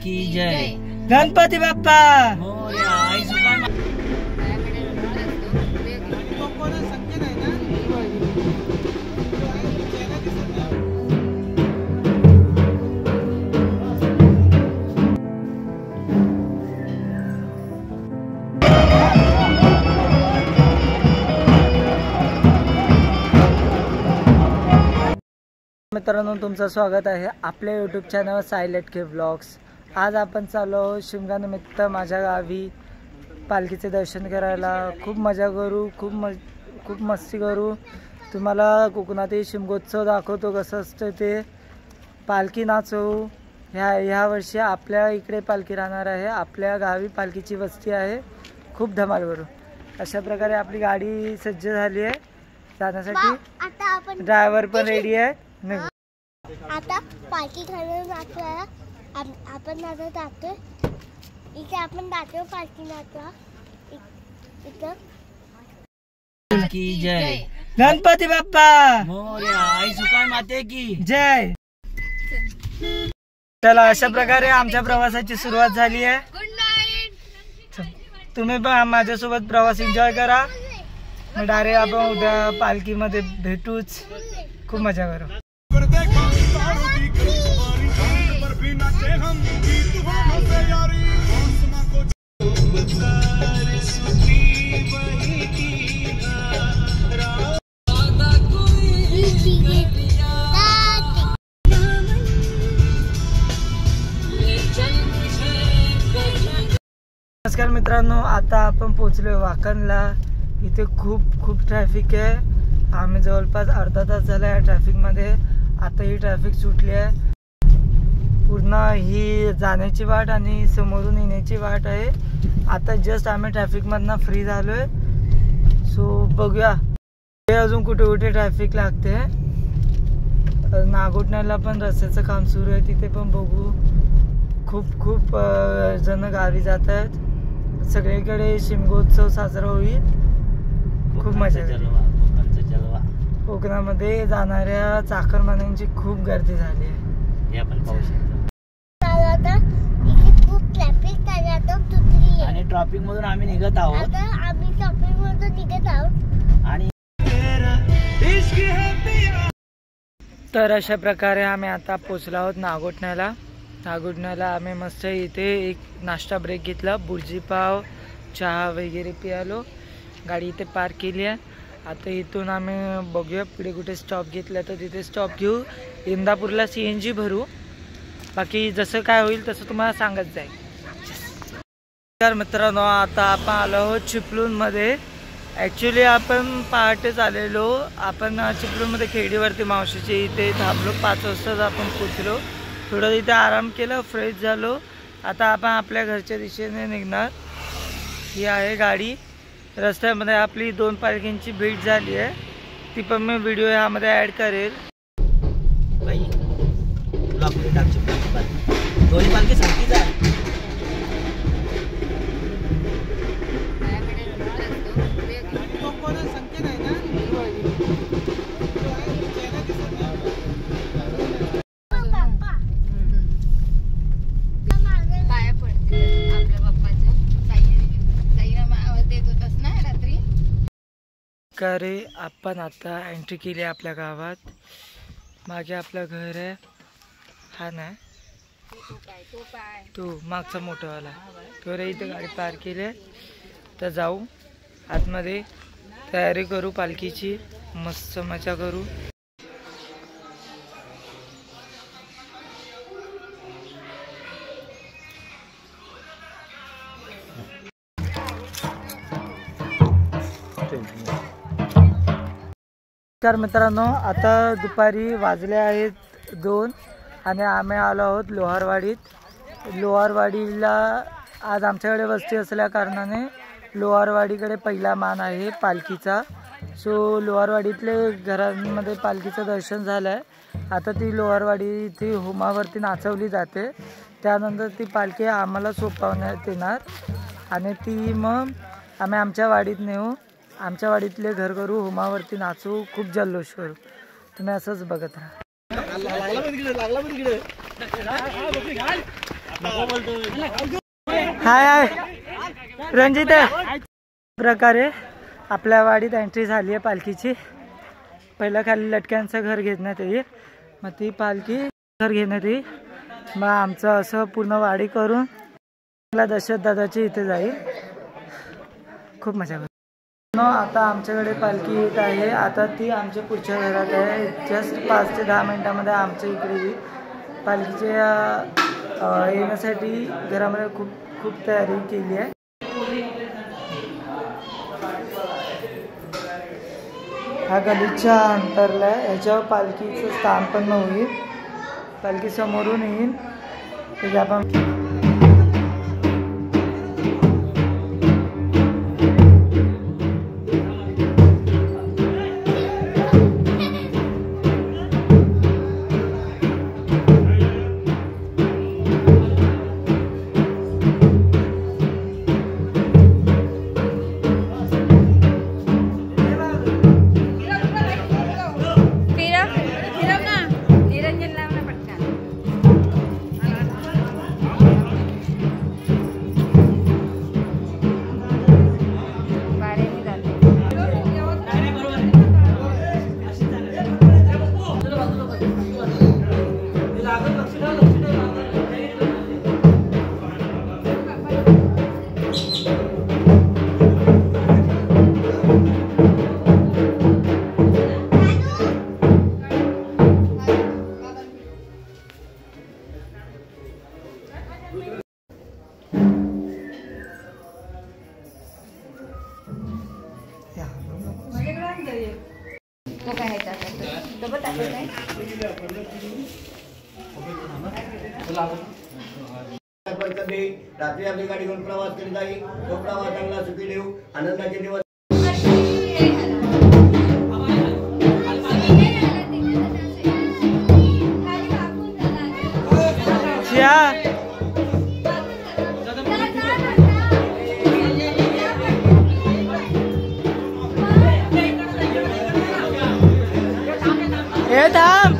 की जय। गणपती बाप्पा मोरया। आई सुकाय मित्रांनो, तुमचं स्वागत आहे आपल्या यूट्यूब चॅनल सायलेंट के ब्लॉग्स। आज आपण चाललो आहोत शिमग्यानिमित्त माझ्या गावी पालखीचे दर्शन करायला। खूप मजा करू, खूप मस्ती करू। तुम्हाला कोकणातील शिमगोत्सव दाखवतो कसं असतं ते। पालखी नाचवू। ह्या वर्षी आपल्या इकडे पालखी राहणार आहे। आपल्या गावी पालखीची वस्ती आहे। खूप धमाल करू। अशा प्रकारे आपली गाडी सज्ज झाली आहे जाण्यासाठी। ड्रायव्हर पण रेडी आहे। आता पालखी घालून जातोय आपण आता जातोय इथे आपण जातोय पालखी नाचवा इथं की जय। गणपती बाप्पा मोरया। आई सुकाय माते की जय। चला, अशा प्रकारे आमच्या प्रवासाची सुरुवात झाली आहे। तुम्ही पण माझ्यासोबत प्रवास एन्जॉय करा। मग डायरेक्ट आपण उद्या पालखीमध्ये भेटूच। खूप मजा करू। नमस्कार मित्रांनो, आता आपण पोहोचलो वाकणला। इथे खूप ट्रॅफिक आहे। आम्ही जवळपास अर्धा तास झाला या ट्रॅफिक मध्ये। आता ही ट्रॅफिक सुटली आहे। पूर्ण ही जाण्याची वाट आणि समोरून येण्याची वाट आहे। आता जस्ट आम्ही ट्रॅफिक मधनं फ्री झालोय। सो बघूया अजून कुठे कुठे ट्रॅफिक लागते। नागोठण्याला पण रस्त्याचं काम सुरू आहे, तिथे पण बघू। खूप जण गावी जात आहेत। सगळीकडे शिमगोत्सव साजरा होईल। खूप मजा येईल। कोकणामध्ये जाणाऱ्या चाकरमान्यांची खूप गर्दी झाली आहे। हे आपण पाहू शकतो। खूप ट्रॅफिक आहे आणि ट्रॅफिक मधून आम्ही निघत आहोत। आम्ही ट्रॅफिक मधून निघत आहोत आणि तर अशा प्रकारे आम्ही आता पोचलो आहोत नागोठण्याला। आम्ही मस्त इथे एक नाश्ता ब्रेक घेतला। बुर्जी पाव, चहा वगैरे पियालो। गाडी इथे पार्क केली आहे। आता इथून आम्ही बघूया पुढे कुठे स्टॉप घेतला तर तिथे स्टॉप घेऊ। इंदापूरला CNG भरू। बाकी जसं काय होईल तसं तुम्हाला सांगत जाईल। तर मित्रांनो, आता आपण आलो आहोत चिपळूणमध्ये। ॲक्च्युली आपण पहाटेच आलेलो। आपण चिपळूणमध्ये खेडीवरती मावशीचे इथे थांबलो। 5 वाजताच आपण पोचलो। थोडं इथे आराम केला, फ्रेश झालो। आता आपण आपल्या घरच्या दिशेने निघणार। ही आहे गाडी। रस्त्यामध्ये आपली 2 पालखींची भेट झाली आहे, ती पण मी व्हिडिओ ह्यामध्ये ॲड करेल। दोन्ही पालखी सारखीच आहे। करे आपण आता एंट्री केली आपल्या गावात। मागे आपलं घर आहे। हा नाही तो मागचा मोठावाला तो रे। इथे गाडी पार्क केली आहे। तर जाऊ आतमध्ये, तयारी करू पालखीची, मस्त मजा करू। तर मित्रांनो, आता दुपारी वाजले आहेत 2 आणि आम्ही आलो आहोत लोहारवाडीत। लोहारवाडीला आज आमच्याकडे वस्ती असल्या कारणाने लोहारवाडीकडे पहिला मान आहे पालखीचा। सो लोहारवाडीतले घरांमध्ये पालखीचं दर्शन झालं आहे। आता ती लोहारवाडी इथे होमावरती नाचवली जाते। त्यानंतर ती पालखी आम्हाला सोपवण्यात येणार आणि ती मग आम्ही आमच्या वाडीत नेऊ। आमच्या वाडीतले घर करू, होमावरती नाचू, खूप जल्लोष करू। तुम्ही असंच बघत राहा। हाय हाय रणजित आहे प्रकारे आपल्या वाडीत एंट्री झाली आहे पालखीची. पहिला खाली लटक्यांचं घर घेण्यात येईल, मग ती पालखी घर घेण्यात येईल, मग आमचं असं पूर्ण वाडी करून दशरथ दादाची इथे जाईल. खूप मजा करतो. आता आमच्याकडे पालखी येत आहे. आता ती आमच्या पुढच्या घरात आहे. जस्ट 5 ते 10 मिनिटांमध्ये आमच्या इकडे येईल. पालखीच्या येण्यासाठी घरामध्ये खूप तयारी केली आहे. हा गलीच्या अंतरला आहे. ह्याच्यावर पालखीचं स्थान पण होईल. पालखी समोरून येईल त्याच्या आपण रात्री आपली गाडी घेऊन प्रवास करीत आहे. तो प्रवास चांगला सुखी देऊ, आनंदाचे दिवस. हे थांब